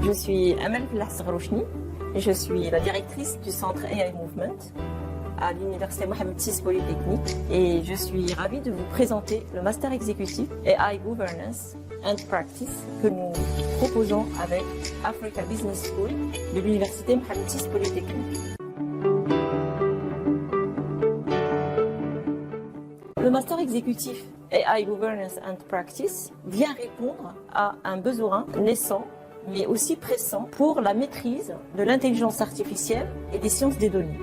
Je suis Amel Flassaghrouchni et je suis la directrice du centre AI Movement à l'université Mohamed VI Polytechnique et je suis ravie de vous présenter le Master Exécutif AI Governance and Practice que nous proposons avec Africa Business School de l'université Mohamed VI Polytechnique. Le Master Exécutif AI Governance and Practice vient répondre à un besoin naissant mais aussi pressant pour la maîtrise de l'intelligence artificielle et des sciences des données.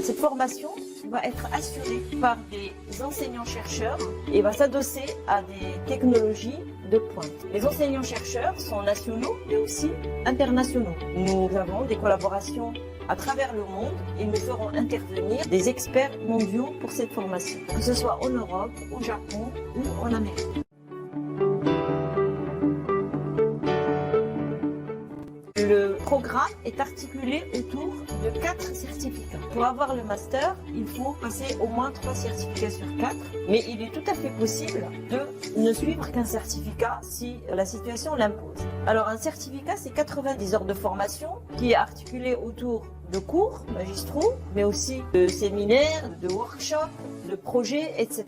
Cette formation va être assurée par des enseignants-chercheurs et va s'adosser à des technologies de pointe. Les enseignants-chercheurs sont nationaux mais aussi internationaux. Nous avons des collaborations à travers le monde et nous ferons intervenir des experts mondiaux pour cette formation, que ce soit en Europe, au Japon ou en Amérique. Le programme est articulé autour de 4 certificats. Pour avoir le master, il faut passer au moins 3 certificats sur 4, mais il est tout à fait possible de ne suivre qu'un certificat si la situation l'impose. Alors un certificat, c'est 90 heures de formation qui est articulé autour de cours magistraux, mais aussi de séminaires, de workshops, de projets, etc.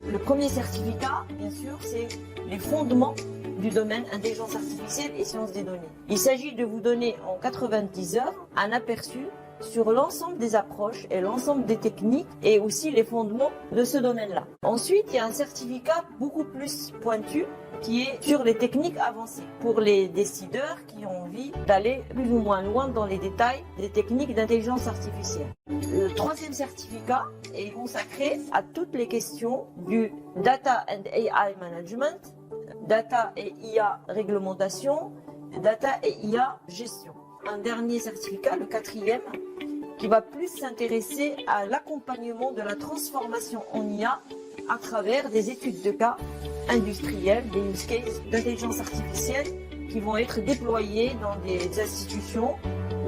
Le premier certificat, bien sûr, c'est les fondements du domaine intelligence artificielle et sciences des données. Il s'agit de vous donner en 90 heures un aperçu sur l'ensemble des approches et l'ensemble des techniques et aussi les fondements de ce domaine-là. Ensuite, il y a un certificat beaucoup plus pointu qui est sur les techniques avancées pour les décideurs qui ont envie d'aller plus ou moins loin dans les détails des techniques d'intelligence artificielle. Le troisième certificat est consacré à toutes les questions du Data and AI Management, Data et IA réglementation, Data et IA gestion. Un dernier certificat, le quatrième, qui va plus s'intéresser à l'accompagnement de la transformation en IA à travers des études de cas industriels, des use cases d'intelligence artificielle qui vont être déployés dans des institutions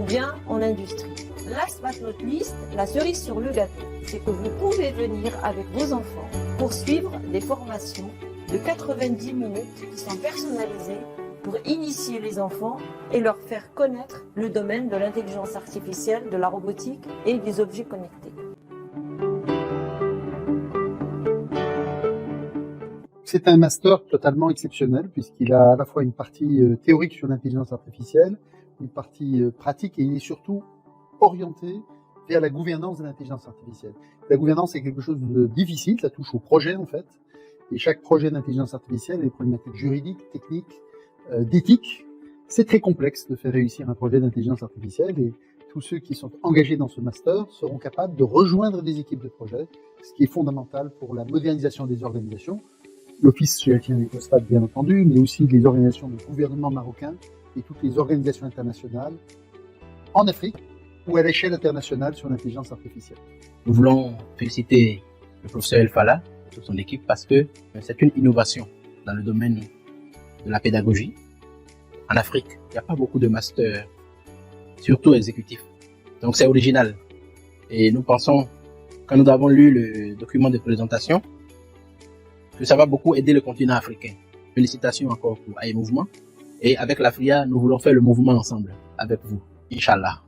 ou bien en industrie. Last but not least, la cerise sur le gâteau, c'est que vous pouvez venir avec vos enfants pour suivre des formations de 90 minutes qui sont personnalisées pour initier les enfants et leur faire connaître le domaine de l'intelligence artificielle, de la robotique et des objets connectés. C'est un master totalement exceptionnel puisqu'il a à la fois une partie théorique sur l'intelligence artificielle, une partie pratique et il est surtout orienté vers la gouvernance de l'intelligence artificielle. La gouvernance est quelque chose de difficile, ça touche au projet en fait. Et chaque projet d'intelligence artificielle a des problématiques juridiques, techniques, d'éthique. C'est très complexe de faire réussir un projet d'intelligence artificielle et tous ceux qui sont engagés dans ce master seront capables de rejoindre des équipes de projet, ce qui est fondamental pour la modernisation des organisations. L'Office chrétien du phosphate, bien entendu, mais aussi les organisations du gouvernement marocain et toutes les organisations internationales en Afrique ou à l'échelle internationale sur l'intelligence artificielle. Nous voulons féliciter le professeur El Fala et toute son équipe parce que c'est une innovation dans le domaine de la pédagogie. En Afrique, il n'y a pas beaucoup de masters, surtout exécutifs. Donc c'est original. Et nous pensons, quand nous avons lu le document de présentation, que ça va beaucoup aider le continent africain. Félicitations encore pour AI Mouvement. Et avec l'Afria, nous voulons faire le mouvement ensemble, avec vous. Inch'Allah.